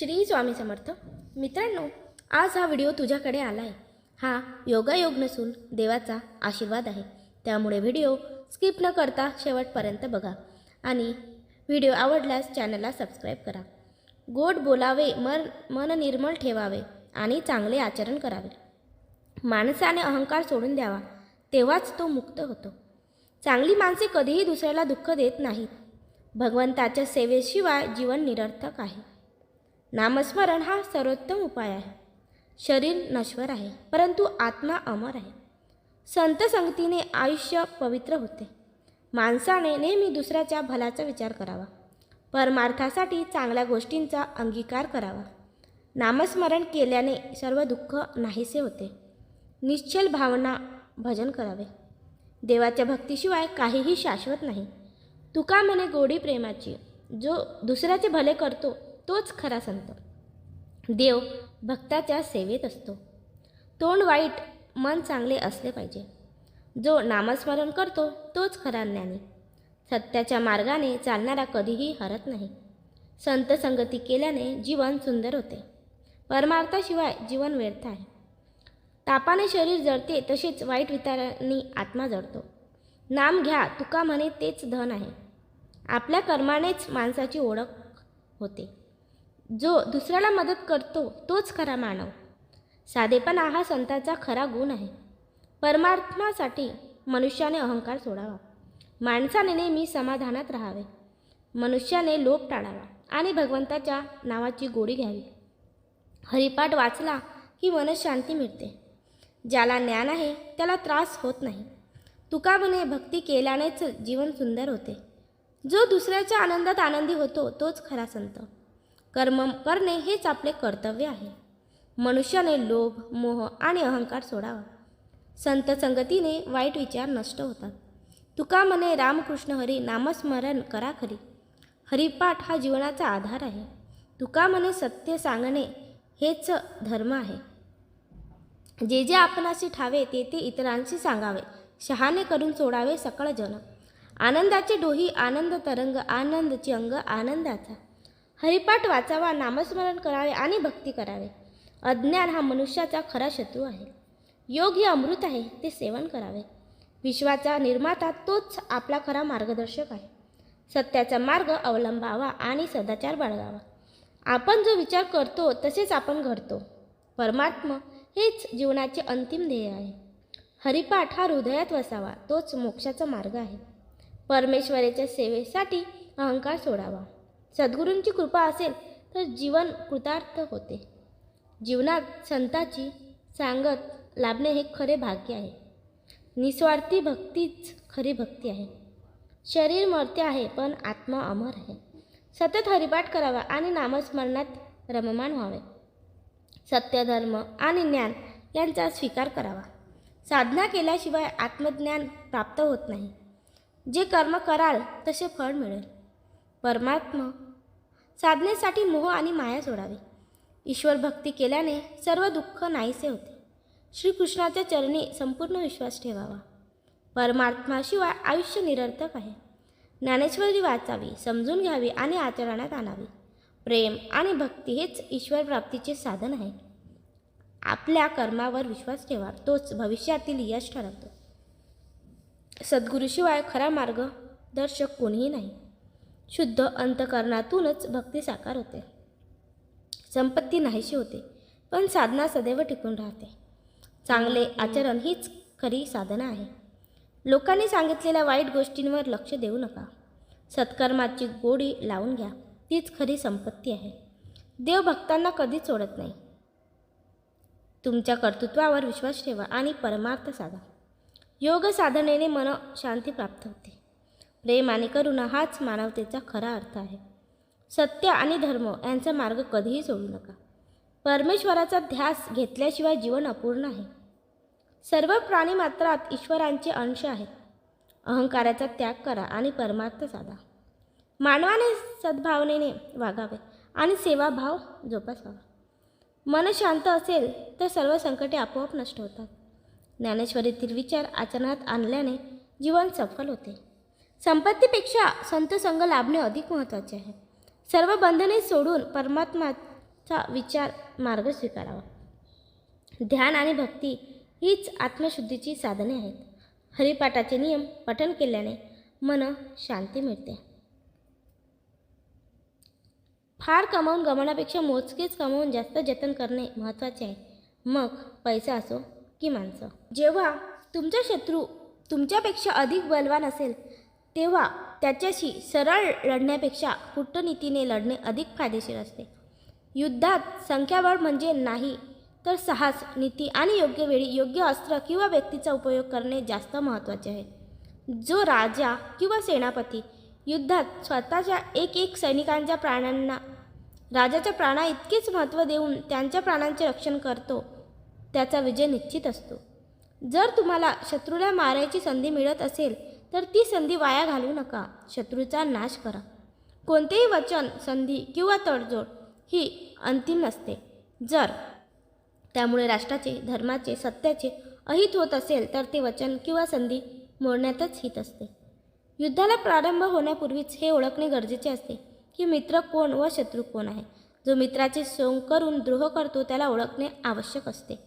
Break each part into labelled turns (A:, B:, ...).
A: श्री स्वामी समर्थ. मित्रांनो, आज हा व्हिडिओ तुझ्याकडे आला आहे. हा योगायोग नसून देवाचा आशीर्वाद आहे. त्यामुळे व्हिडिओ स्किप न करता शेवटपर्यंत बघा आणि व्हिडिओ आवडल्यास चॅनलला सबस्क्राईब करा. गोड बोलावे, मन निर्मळ ठेवावे आणि चांगले आचरण करावे. माणसाने अहंकार सोडून द्यावा, तेव्हाच तो मुक्त होतो. चांगली माणसे कधीही दुसऱ्याला दुःख देत नाहीत. भगवंताच्या सेवेशिवाय जीवन निरर्थक आहे. नामस्मरण हा सर्वोत्तम उपाय आहे. शरीर नश्वर आहे, परंतु आत्मा अमर आहे. संत संगतीने आयुष्य पवित्र होते. माणसाने नेहमी दुसऱ्याच्या भल्याचा विचार करावा. परमार्थासाठी चांगल्या गोष्टींचा अंगीकार करावा. नामस्मरण केल्याने सर्व दुःख नाहीसे होते. निश्चल भावना भजन करावे. देवाच्या भक्तीशिवाय काहीही शाश्वत नाही. तुका म्हणे गोडी प्रेमाची, जो दुसऱ्याचे भले करतो तोच खरा संत. देव भक्ताच्या सेवेत असतो. तोंड वाईट, मन चांगले असले पाहिजे. जो नामस्मरण करतो तोच खरा ज्ञानी. सत्याच्या मार्गाने चालणारा कधीही हरत नाही. संत संगती केल्याने जीवन सुंदर होते. परमार्थाशिवाय जीवन व्यर्थ आहे. तापाने शरीर जळते, तसेच वाईट विचारांनी आत्मा जळतो. नाम घ्या, तुका म्हणे तेच धन आहे. आपल्या कर्मानेच माणसाची ओळख होते. जो दुसऱ्याला मदत करतो तोच खरा मानव. साधेपणा हा संताचा खरा गुण आहे. परमार्थासाठी मनुष्याने अहंकार सोडावा. माणसाने नेहमी समाधानात राहावे. मनुष्याने लोभ टाळावा आणि भगवंताच्या नावाची गोडी घ्यावी. हरिपाठ वाचला की मनशांती मिळते. ज्याला ज्ञान आहे त्याला त्रास होत नाही. तुका म्हणे भक्ती केल्यानेच जीवन सुंदर होते. जो दुसऱ्याच्या आनंदात आनंदी होतो तोच खरा संत. कर्म करणे हेच आपले कर्तव्य आहे. मनुष्याने लोभ, मोह आणि अहंकार सोडावा. संत संगतीने वाईट विचार नष्ट होतात. तुका म्हणे रामकृष्ण हरी नामस्मरण करा खरी. हरिपाठ हा जीवनाचा आधार आहे. तुका म्हणे सत्य सांगणे हेच धर्म आहे. जे जे आपणाशी ठावे ते ते इतरांशी सांगावे. शहाणे करून सोडावे सकळ जन. आनंदाचे डोही आनंद तरंग, आनंदची अंग आनंदाचा. हरिपाठ वाचावा, नामस्मरण करावे आणि भक्ती करावे. अज्ञान हा मनुष्याचा खरा शत्रू आहे. योग हे अमृत आहे, ते सेवन करावे. विश्वाचा निर्माता तोच आपला खरा मार्गदर्शक आहे. सत्याचा मार्ग अवलंबावा आणि सदाचार बाळगावा. आपण जो विचार करतो तसेच आपण घडतो. परमात्मा हेच जीवनाचे अंतिम ध्येय आहे. हरिपाठ हा हृदयात वसावा, तोच मोक्षाचा मार्ग आहे. परमेश्वराच्या सेवेसाठी अहंकार सोडावा. सद्गुरूंची कृपा असेल तर जीवन कृतार्थ होते. जीवनात संताची सांगत लाभणे हे खरे भाग्य आहे. निस्वार्थी भक्तीच खरी भक्ती आहे. शरीर मर्त्य आहे पण आत्मा अमर आहे. सतत हरिपाठ करावा आणि नामस्मरणात रममाण व्हावे. सत्य, धर्म आणि ज्ञान यांचा स्वीकार करावा. साधना केल्याशिवाय आत्मज्ञान प्राप्त होत नाही. जे कर्म कराल तसे फळ मिळेल. परमात्मा साधनेसाठी मोह आणि माया सोडावी. ईश्वर भक्ती केल्याने सर्व दुःख नाहीसे होते. श्रीकृष्णाच्या चरणी संपूर्ण विश्वास ठेवावा. परमात्म्याशिवाय आयुष्य निरर्थक आहे. ज्ञानेश्वरी वाचावी, समजून घ्यावी आणि आचरणात आणावी. प्रेम आणि भक्ती हेच ईश्वर प्राप्तीचे साधन आहे. आपल्या कर्मावर विश्वास ठेवा, तोच भविष्यातील यश ठरवतो. सद्गुरूशिवाय खरा मार्गदर्शक कोणीही नाही. शुद्ध अंतःकरणातूनच भक्ती साकार होते. संपत्ती नाहीशी होते, पण साधना सदैव टिकून राहते. चांगले आचरण हीच खरी साधना आहे. लोकांनी सांगितलेल्या वाईट गोष्टींवर लक्ष देऊ नका. सत्कर्माची गोडी लावून घ्या, तीच खरी संपत्ती आहे. देव भक्तांना कधीच सोडत नाही. तुमच्या कर्तृत्वावर विश्वास ठेवा आणि परमार्थ साधा. योग साधनेने मन शांती प्राप्त होते. प्रेम आणि करुणा हाच मानवतेचा खरा अर्थ आहे. सत्य आणि धर्म यांचा मार्ग कधीही सोडू नका. परमेश्वराचा ध्यास घेतल्याशिवाय जीवन अपूर्ण आहे. सर्व प्राणीमात्रात ईश्वरांचे अंश आहेत. अहंकाराचा त्याग करा आणि परमार्थ साधा. मानवाने सद्भावनेने वागावे आणि सेवाभाव जोपासावा. मन शांत असेल तर सर्व संकटे आपोआप नष्ट होतात. ज्ञानेश्वरीतील विचार आचरणात आणल्याने जीवन सफल होते. संपत्तीपेक्षा संत संग लाभणे अधिक महत्त्वाचे आहे. सर्व बंधने सोडून परमात्मा चा विचार मार्ग स्वीकारावा. ध्यान आणि भक्ती हीच आत्मशुद्धीची साधने आहेत. हरिपाठाचे नियम पठण केल्याने मन शांती मिळते. फार कमावून गमावण्यापेक्षा मोजकेच कमावून जास्त जतन करणे महत्त्वाचे आहे. मग पैसा असो की माणसं. जेव्हा तुमचा शत्रू तुमच्यापेक्षा अधिक बलवान असेल तेव्हा त्याच्याशी सरळ लढण्यापेक्षा कूटनीतीने लढणे अधिक फायदेशीर असते. युद्धात संख्याबळ म्हणजे नाही तर साहस, नीती आणि योग्य वेळी योग्य अस्त्र किंवा व्यक्तीचा उपयोग करणे जास्त महत्त्वाचे आहे. जो राजा किंवा सेनापती युद्धात स्वतःच्या एक सैनिकांच्या प्राणांना राजाच्या प्राणा इतकेच महत्त्व देऊन त्यांच्या प्राणांचे रक्षण करतो त्याचा विजय निश्चित असतो. जर तुम्हाला शत्रूला मारायची संधी मिळत असेल तर ती संधी वाया घालवू नका. शत्रूचा नाश करा. कोणतेही वचन, संधी किंवा तडजोड ही अंतिम नसते. जर त्यामुळे राष्ट्राचे, धर्माचे, सत्याचे अहित होत असेल तर ते वचन किंवा संधी मोडण्यातच हित असते. युद्धाला प्रारंभ होण्यापूर्वीच हे ओळखणे गरजेचे असते की मित्र कोण व शत्रू कोण आहे. जो मित्राचे सोंग करून द्रोह करतो त्याला ओळखणे आवश्यक असते.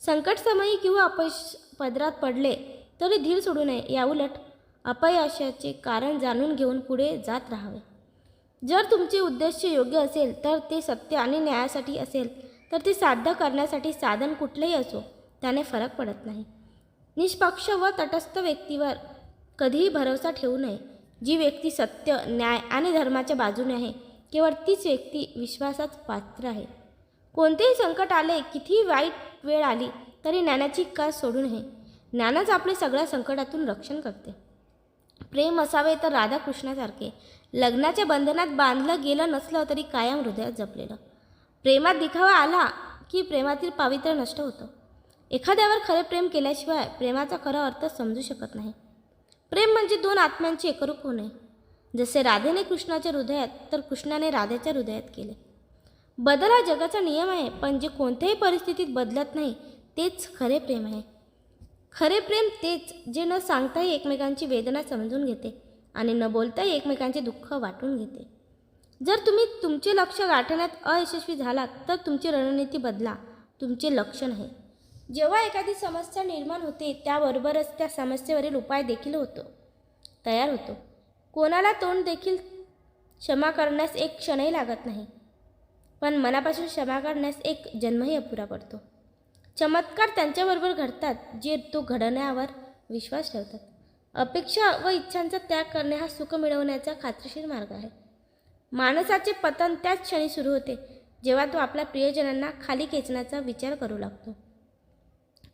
A: संकटसमयी किंवा अपयश पदरात पडले तरी धीर सोडू नये. याउलट अपयशाचे कारण जाणून घेऊन पुढे जात राहावे. जर तुमचे उद्देश योग्य असेल तर ते सत्य आणि न्यायासाठी असेल तर ते साध्य करण्यासाठी साधन कुठलेही असो त्याने फरक पडत नाही. निष्पक्ष व तटस्थ व्यक्तीवर कधीही भरोसा ठेवू नये. जी व्यक्ती सत्य, न्याय आणि धर्माच्या बाजूने आहे केवळ तीच व्यक्ती विश्वासास पात्र आहे. कोणतेही संकट आले, कितीही वाईट वेळ आली तरी ज्ञानाची कास सोडू नये. ज्ञानच आपले सगळ्या संकटातून रक्षण करते. प्रेम असावे तर राधाकृष्णासारखे. लग्नाच्या बंधनात बांधलं गेलं नसलं तरी कायम हृदयात जपलेलं. प्रेमात दिखावा आला की प्रेमातील पावित्र्य नष्ट होतं. एखाद्यावर खरे प्रेम केल्याशिवाय प्रेमाचा खरा अर्थ समजू शकत नाही. प्रेम म्हणजे दोन आत्म्यांचे एकरूप होणे. जसे राधेने कृष्णाच्या हृदयात तर कृष्णाने राधेच्या हृदयात केले. बदल हा जगाचा नियम आहे, पण जे कोणत्याही परिस्थितीत बदलत नाही तेच खरे प्रेम आहे. खरे प्रेम तेच जे न सांगताही एकमेकांची वेदना समजून घेते आणि न बोलताही एकमेकांचे दुःख वाटून घेते. जर तुम्ही तुमचे लक्ष्य गाठण्यात अयशस्वी झालात तर तुमची रणनीती बदला, तुमचे लक्ष्य नाही. जेव्हा एखादी समस्या निर्माण होते त्याबरोबरच त्या समस्येवरील उपाय देखील तयार होतो. कोणाला तोंड देखील क्षमा करण्यास एक क्षणही लागत नाही, पण मनापासून क्षमा करण्यास एक जन्मही अपुरा पडतो. चमत्कार त्यांच्याबरोबर घडतात जे तो घडण्यावर विश्वास ठेवतात. अपेक्षा व इच्छांचा त्याग करणे हा सुख मिळवण्याचा खात्रीशीर मार्ग आहे. माणसाचे पतन त्याच क्षणी सुरू होते जेव्हा तो आपल्या प्रियजनांना खाली खेचण्याचा विचार करू लागतो.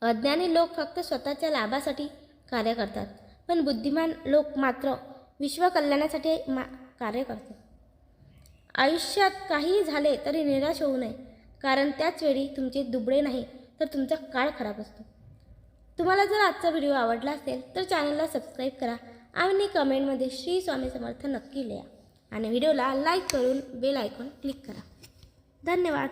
A: अज्ञानी लोक फक्त स्वतःच्या लाभासाठी कार्य करतात, पण बुद्धिमान लोक मात्र विश्वकल्याणासाठी कार्य करतात. आयुष्यात काहीही झाले तरी निराश होऊ नये, कारण त्याच वेळी तुमचे दुबळे नाही तर तुमचा काळ खराब असतो. तुम्हाला जर आजचा व्हिडिओ आवडला असेल तर चॅनलला सबस्क्राईब करा आणि कमेंटमध्ये श्री स्वामी समर्थ नक्की लिहा आणि व्हिडिओला लाईक करून बेल आयकॉन क्लिक करा. धन्यवाद.